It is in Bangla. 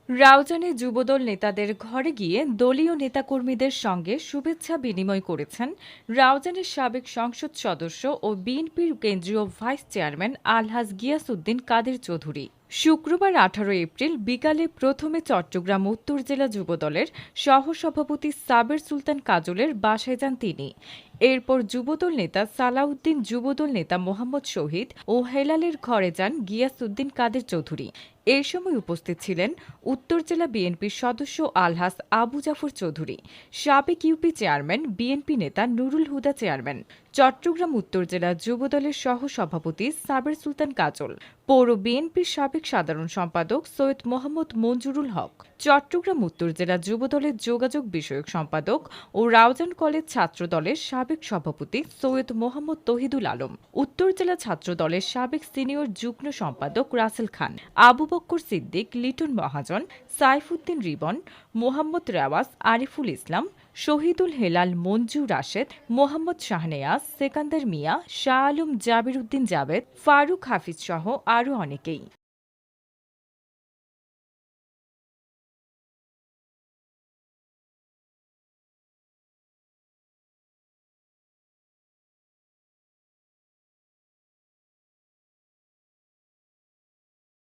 রাউজানে যুবদল নেতাদের ঘরে গিয়ে দলীয় নেতাকর্মীদের সঙ্গে শুভেচ্ছা বিনিময় করেছেন রাউজানের সাবেক সংসদ সদস্য ও বিএনপির কেন্দ্রীয় ভাইস চেয়ারম্যান আলহাজ গিয়াসউদ্দিন কাদের চৌধুরী। শুক্রবার ১৮ এপ্রিল বিকালে প্রথমে চট্টগ্রাম উত্তর জেলা যুবদলের সহসভাপতি সাবের সুলতান কাজলের বাসায় যান তিনি। এরপর যুবদল নেতা সালাউদ্দিন, যুবদল নেতা মোহাম্মদ শহীদ ও হেলালের ঘরে যান গিয়াসউদ্দিন কাদের চৌধুরী। এ সময় উপস্থিত ছিলেন উত্তর জেলা বিএনপির সদস্য আলহাজ আবু জাফর চৌধুরী, সাবেক ইউপি চেয়ারম্যান, বিএনপি নেতা নুরুল হুদা চেয়ারম্যান, চট্টগ্রাম উত্তর জেলা যুবদলের সহসভাপতি সাবের সুলতান কাজল, পৌর বিএনপির সাবেক সাধারণ সম্পাদক সৈয়দ মোহাম্মদ মঞ্জুরুল হক, চট্টগ্রাম উত্তর জেলা যুবদলের যোগাযোগ বিষয়ক সম্পাদক ও রাউজান কলেজ ছাত্র দলের সাবেক সভাপতি সৈয়দ মোহাম্মদ তহিদুল আলম, উত্তর জেলা ছাত্র দলের সাবেক সিনিয়র যুগ্ম সম্পাদক রাসেল খান, আবু বক্কর সিদ্দিক, লিটন মহাজন, সাইফুদ্দিন রিবন, মোহাম্মদ রেওয়াজ, আরিফুল ইসলাম, শহীদুল হেলাল, মঞ্জু রাশেদ, মোহাম্মদ শাহনেয়াজ, সেকান্দার মিয়া, শাহ আলম, জাবির উদ্দিন জাবেদ, ফারুক হাফিজ সহ আরও অনেকেই।